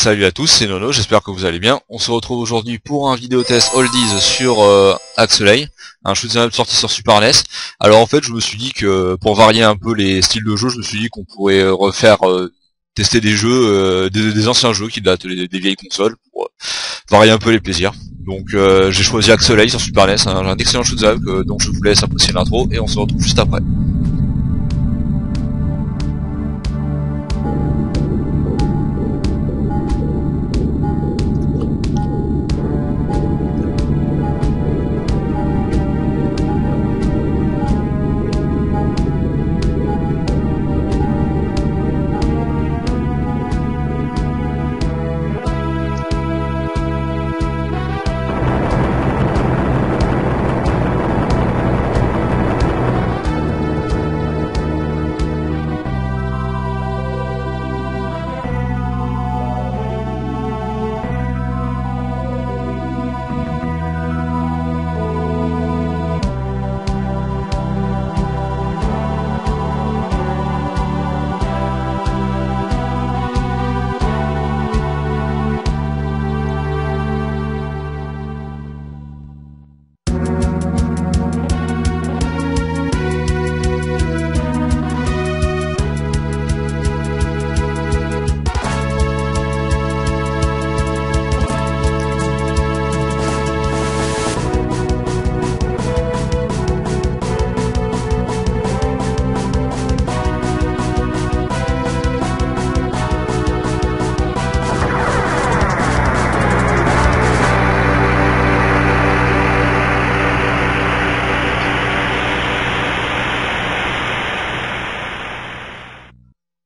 Salut à tous, c'est Nono, j'espère que vous allez bien. On se retrouve aujourd'hui pour un vidéo test Oldies sur Axelay, un shoot'em up sorti sur Super NES. Alors en fait je me suis dit que pour varier un peu les styles de jeu, je me suis dit qu'on pourrait refaire tester des jeux, des anciens jeux qui datent des vieilles consoles pour varier un peu les plaisirs. Donc j'ai choisi Axelay sur Super NES, un excellent shoot'em up, donc je vous laisse apprécier l'intro et on se retrouve juste après.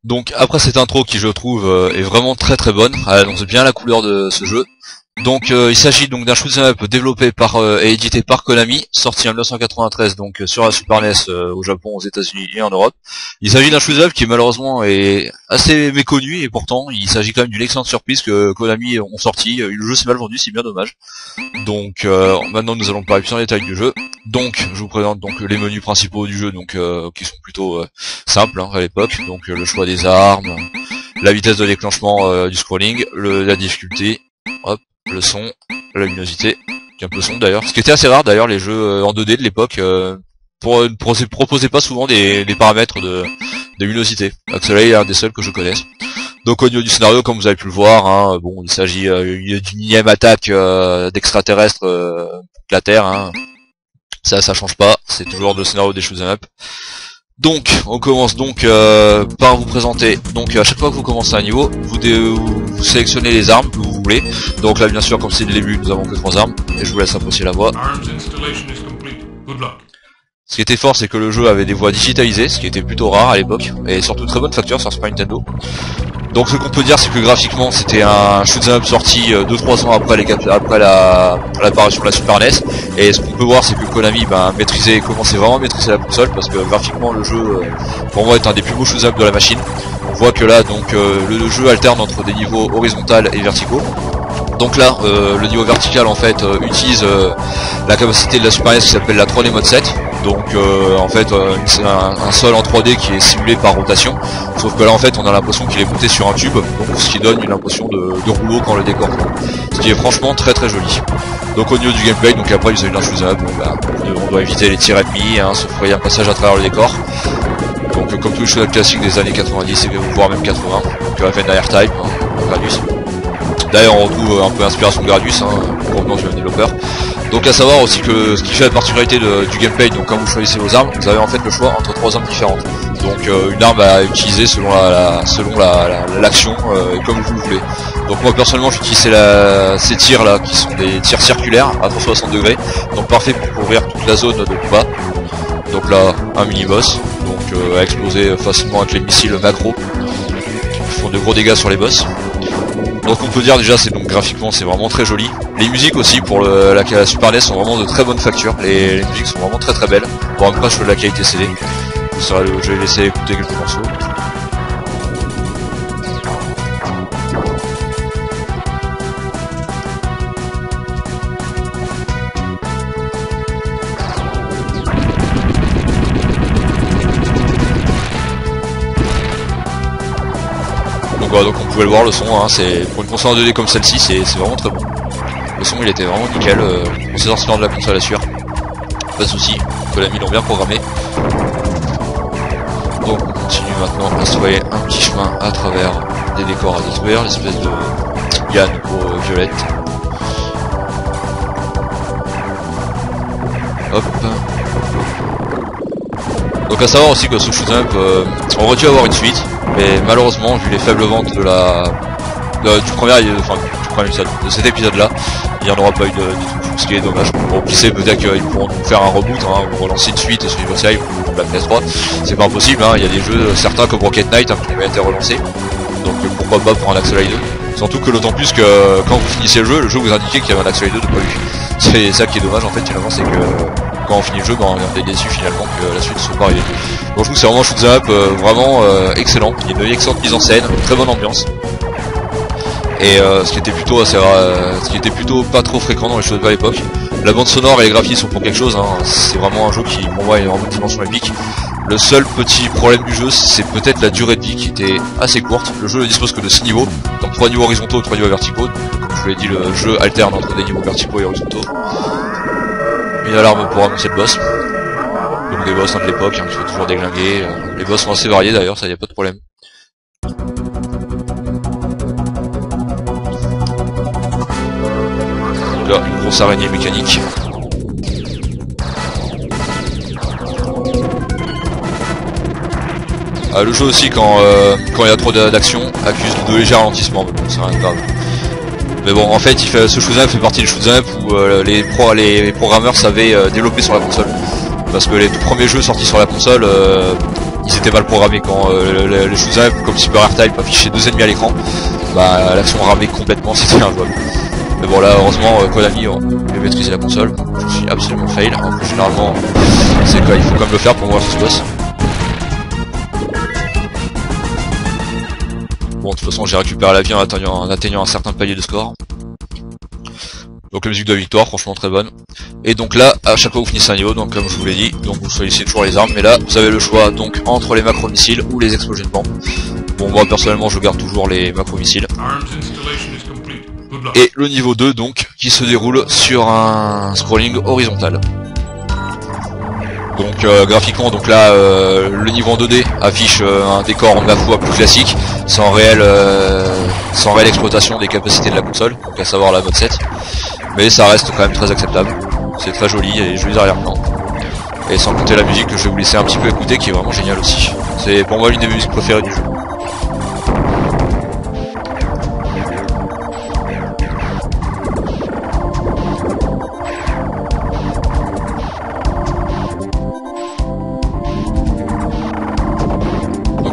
Donc après cette intro qui je trouve est vraiment très bonne, elle annonce bien la couleur de ce jeu. Donc il s'agit donc d'un shoot'em up développé par et édité par Konami, sorti en 1993 donc sur la Super NES au Japon, aux États-Unis et en Europe. Il s'agit d'un shoot'em up qui malheureusement est assez méconnu et pourtant il s'agit quand même d'une excellente surprise que Konami ont sorti. Le jeu s'est mal vendu, c'est bien dommage. Donc maintenant nous allons parler plus en détail du jeu. Donc je vous présente donc les menus principaux du jeu, donc qui sont plutôt simples à l'époque. Donc le choix des armes, la vitesse de déclenchement du scrolling, la difficulté, hop, le son, la luminosité, qui est un peu sombre d'ailleurs. Ce qui était assez rare d'ailleurs, les jeux en 2D de l'époque proposaient pas souvent des paramètres de luminosité. Axelay est un des seuls que je connaisse. Donc au niveau du scénario, comme vous avez pu le voir, bon, il s'agit d'une énième attaque d'extraterrestres de la Terre. Ça change pas, c'est toujours le scénario des shoot'em up. Donc, on commence donc par vous présenter. Donc, à chaque fois que vous commencez un niveau, vous sélectionnez les armes que vous voulez. Donc là, bien sûr, comme c'est le début, nous avons que 3 armes. Et je vous laisse apprécier la voix. Ce qui était fort, c'est que le jeu avait des voix digitalisées, ce qui était plutôt rare à l'époque, et surtout très bonne facture sur Super Nintendo. Donc ce qu'on peut dire, c'est que graphiquement c'était un shoot'em up sorti 2-3 ans après l'apparition de la Super NES. Et ce qu'on peut voir, c'est que Konami commençait vraiment à maîtriser la console, parce que graphiquement le jeu pour moi est un des plus beaux shoot'em up de la machine. On voit que là donc le jeu alterne entre des niveaux horizontaux et verticaux. Donc là, le niveau vertical en fait utilise la capacité de la Super NES qui s'appelle la 3D Mode 7. Donc en fait c'est un sol en 3D qui est simulé par rotation. Sauf que là en fait on a l'impression qu'il est monté sur un tube, donc ce qui donne une impression de rouleau quand le décor tourne. Ce qui est franchement très joli. Donc au niveau du gameplay, donc après ils ont une shoot'em up, on doit éviter les tirs ennemis, se frayer un passage à travers le décor. Donc comme tous les shoot'em up classiques des années 90 et voire même 80, donc Vendor Type, Gradius. D'ailleurs on retrouve un peu l'inspiration de Gradius, provenant du même développeur. Donc à savoir aussi que ce qui fait la particularité du gameplay, donc quand vous choisissez vos armes, vous avez en fait le choix entre 3 armes différentes. Donc une arme à utiliser selon l'action et comme vous le voulez. Donc moi personnellement j'utilise ces tirs là qui sont des tirs circulaires à 360 degrés, donc parfait pour couvrir toute la zone de combat. Donc là un mini boss, donc à exploser facilement avec les missiles macro, qui font de gros dégâts sur les boss. Donc on peut dire déjà c'est donc graphiquement c'est vraiment très joli. Les musiques aussi pour la Super NES sont vraiment de très bonne facture. Les musiques sont vraiment très belles. Bon après je fais de la qualité CD. Je vais laisser écouter quelques morceaux. Donc voilà, donc on pouvez le voir, le son, hein, c'est pour une console en 2D comme celle-ci, c'est vraiment très bon. Le son il était vraiment nickel, le processeur de la console assure. Pas de soucis, Konami l'ont bien programmé. Donc on continue maintenant à se trouver un petit chemin à travers des décors à détruire, l'espèce de Yann aux violettes. Hop. Donc à savoir aussi que ce shoot 'em up aurait dû avoir une suite, mais malheureusement vu les faibles ventes de du premier épisode, de cet épisode là, il n'y en aura pas eu du tout, ce qui est dommage. Bon, qui sait, peut-être qu'ils pourront faire un reboot, hein, ou relancer une suite sur Universal ou la PS3, c'est pas impossible, hein. Il y a des jeux, certains comme Rocket Knight, hein, qui ont été relancés, donc pourquoi pas pour un Axel 2. Surtout que d'autant plus que quand vous finissez le jeu vous indiquait qu'il y avait un Axel 2 de prévu. C'est ça qui est dommage en fait, finalement, c'est que quand on finit le jeu, ben, on est déçu finalement que la suite ne soit pas arrivée. Donc je trouve que c'est vraiment un shoot 'em up vraiment excellent, il y a une excellente mise en scène, une très bonne ambiance. Et ce qui était plutôt assez ce qui était plutôt pas trop fréquent dans les shoot 'em up à l'époque. La bande sonore et les graphismes sont pour quelque chose, hein. C'est vraiment un jeu qui pour moi est vraiment une dimension épique. Le seul petit problème du jeu, c'est peut-être la durée de vie qui était assez courte. Le jeu ne dispose que de 6 niveaux, donc 3 niveaux horizontaux, 3 niveaux verticaux. Comme je vous l'ai dit, le jeu alterne entre des niveaux verticaux et horizontaux. Une alarme pour annoncer le boss. Donc des boss, hein, de l'époque, hein, qu'il faut toujours déglinguer. Les boss sont assez variés d'ailleurs, ça y a pas de problème. Là, une grosse araignée mécanique. Le jeu aussi, quand il y a trop d'action, accuse de légers ralentissements, mais bon, c'est rien de grave. Mais bon, en fait, ce shoot 'em up fait partie des shoot 'em up où les programmeurs savaient développer sur la console. Parce que les tout premiers jeux sortis sur la console, ils étaient mal programmés. Quand les shoot 'em up comme Super Airtime affichaient 2 ennemis à l'écran, bah l'action ramait complètement, c'était injouable. Mais bon là, heureusement, Konami a mieux maîtrisé la console. Je suis absolument fail. En plus, généralement, c'est quoi, il faut quand même le faire pour voir ce boss. Bon, de toute façon, j'ai récupéré la vie en atteignant un certain palier de score. Donc la musique de la victoire, franchement très bonne. Et donc là, à chaque fois que vous finissez un niveau, donc comme je vous l'ai dit, donc vous choisissez toujours les armes, mais là vous avez le choix donc entre les macro-missiles ou les explosions de bombes. Bon, moi personnellement je garde toujours les macro-missiles. Et le niveau 2 donc, qui se déroule sur un scrolling horizontal. Donc graphiquement, donc là le niveau en 2D affiche un décor en mafoua plus classique, sans réelle exploitation des capacités de la console, donc à savoir la mode 7. Mais ça reste quand même très acceptable, c'est très joli et joli arrière-plan. Et sans compter la musique que je vais vous laisser un petit peu écouter, qui est vraiment géniale aussi. C'est pour moi l'une des musiques préférées du jeu.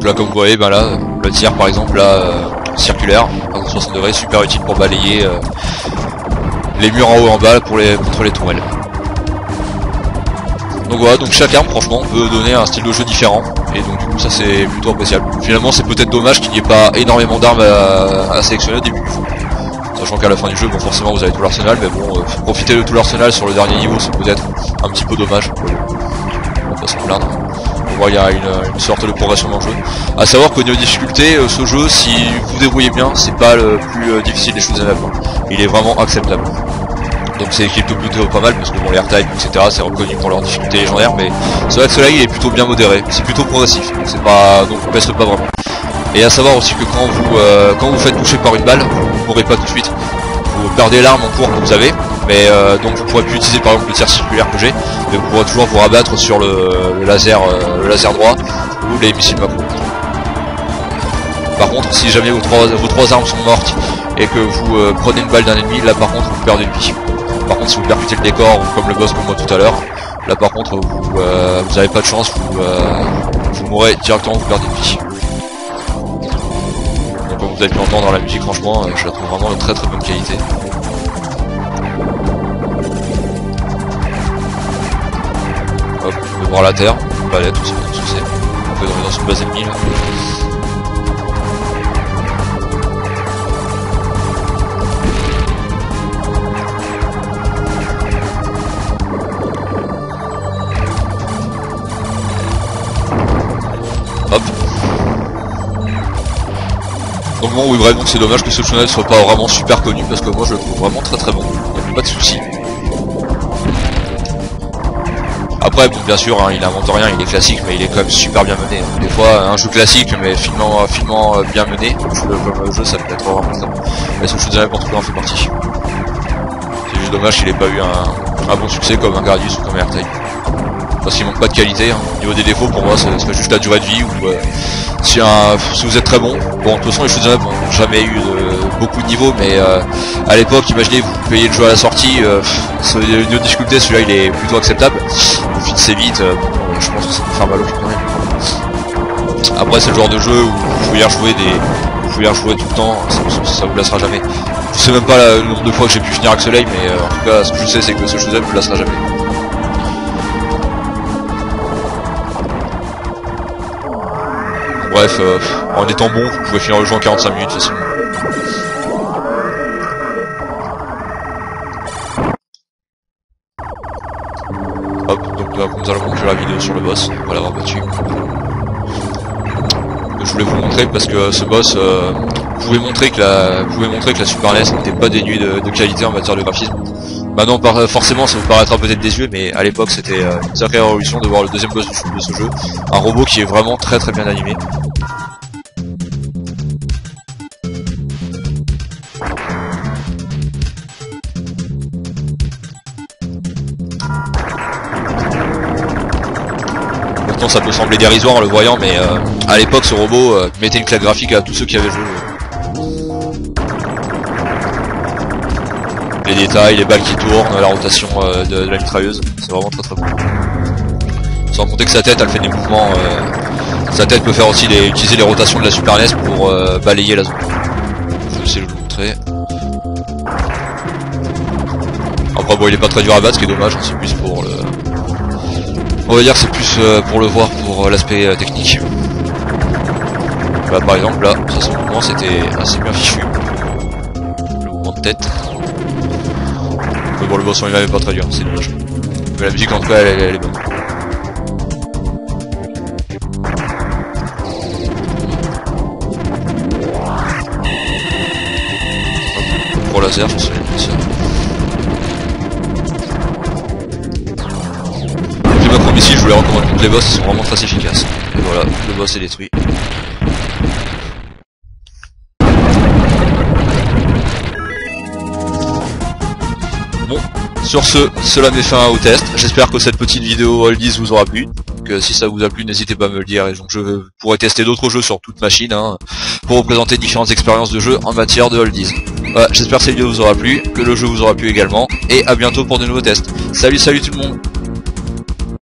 Là comme vous voyez, ben là, le tir par exemple là, circulaire, à 60 degrés, super utile pour balayer les murs en haut et en bas contre les tourelles. Donc voilà, donc chaque arme franchement peut donner un style de jeu différent, et donc du coup ça c'est plutôt appréciable. Finalement c'est peut-être dommage qu'il n'y ait pas énormément d'armes à sélectionner au début du jeu. Sachant qu'à la fin du jeu, bon forcément vous avez tout l'arsenal, mais bon, profiter de tout l'arsenal sur le dernier niveau c'est peut-être un petit peu dommage. On va pas s'en plaindre. Il y a une sorte de progression dans le jeu. A savoir qu'au niveau de difficulté, ce jeu, si vous débrouillez bien, c'est pas le plus difficile des choses à faire. Il est vraiment acceptable. Donc c'est plutôt pas mal parce que bon, les airtime, etc. c'est reconnu pour leur difficulté légendaire, mais c'est vrai que celui-là il est plutôt bien modéré. C'est plutôt progressif. C'est pas, donc on peste pas vraiment. Et à savoir aussi que quand vous faites toucher par une balle, vous mourrez pas tout de suite. Vous perdez l'arme en cours que vous avez, mais donc vous pourrez plus utiliser par exemple le tir circulaire que j'ai, mais vous pourrez toujours vous rabattre sur le laser droit ou les missiles macro. Par contre, si jamais vos trois armes sont mortes et que vous prenez une balle d'un ennemi, là par contre vous perdez une vie. Par contre, si vous percutez le décor ou comme le boss comme moi tout à l'heure, là par contre vous avez pas de chance, vous mourrez directement, vous perdez une vie. Donc comme vous avez pu entendre dans la musique, franchement je la trouve vraiment de très très bonne qualité. Hop, on peut voir la terre, on peut aller à tout ce que c'est. On peut dans une base ennemie là. Hop. Donc Effectivement, oui, bref, donc c'est dommage que ce channel soit pas vraiment super connu parce que moi je le trouve vraiment très bon, donc pas de soucis. Après, bon, bien sûr, hein, il invente rien, il est classique, mais il est quand même super bien mené. Des fois, un jeu classique, mais finement bien mené, comme jeu, ça peut être vraiment ça. Mais ce shoot'em up en tout cas en fait partie. C'est juste dommage qu'il ait pas eu un bon succès comme un Gradius ou comme un AirTag. Parce qu'il manque pas de qualité, hein. Au niveau des défauts, pour moi, ce serait juste la durée de vie, ou si vous êtes très bon. Bon, de toute façon, les shoot'em up n'ont jamais eu beaucoup de niveaux, mais à l'époque, imaginez, vous payez le jeu à la sortie, sur une autre difficulté, celui-là il est plutôt acceptable. Vous finissez vite, je pense que ça peut faire mal au cul quand même. Après, c'est le genre de jeu où vous pouvez y rejouer tout le temps, ça vous lassera jamais. Je sais même pas le nombre de fois que j'ai pu finir avec Soleil, mais en tout cas, ce que je sais, c'est que ce shoot'em vous lassera jamais. Bref, en étant bon, vous pouvez finir le jeu en 45 minutes facilement. Hop, donc là, nous allons conclure la vidéo sur le boss, on va l'avoir battu. Je voulais vous montrer parce que ce boss pouvait montrer que la Super NES n'était pas dénuée de qualité en matière de graphisme. Maintenant, forcément, ça vous paraîtra peut-être des yeux, mais à l'époque, c'était une sacrée révolution de voir le deuxième boss de ce jeu. Un robot qui est vraiment très bien animé. Maintenant, ça peut sembler dérisoire en le voyant, mais à l'époque, ce robot mettait une claque graphique à tous ceux qui avaient joué. Les détails, les balles qui tournent, la rotation de la mitrailleuse, c'est vraiment très bon. Sans compter que sa tête, elle fait des mouvements, sa tête peut faire aussi utiliser les rotations de la Super NES pour balayer la zone. Je vais essayer de vous montrer. Après bon, il est pas très dur à battre, ce qui est dommage, c'est plus pour le... On va dire que c'est plus pour le voir, pour l'aspect technique. Là par exemple, là, ça son mouvement c'était assez bien fichu. Le mouvement de tête. Mais bon, le boss en lui-même est pas très dur, c'est dommage. Mais la musique en tout cas elle est bonne. Pour laser, je sais pas. J'ai ma première ici, je voulais recommander que les boss sont vraiment très efficaces. Et voilà, le boss est détruit. Bon, sur ce, cela met fin au test. J'espère que cette petite vidéo oldies vous aura plu. Donc si ça vous a plu, n'hésitez pas à me le dire. Et donc je pourrai tester d'autres jeux sur toute machine pour vous présenter différentes expériences de jeu en matière de oldies. Voilà, j'espère que cette vidéo vous aura plu, que le jeu vous aura plu également. Et à bientôt pour de nouveaux tests. Salut tout le monde.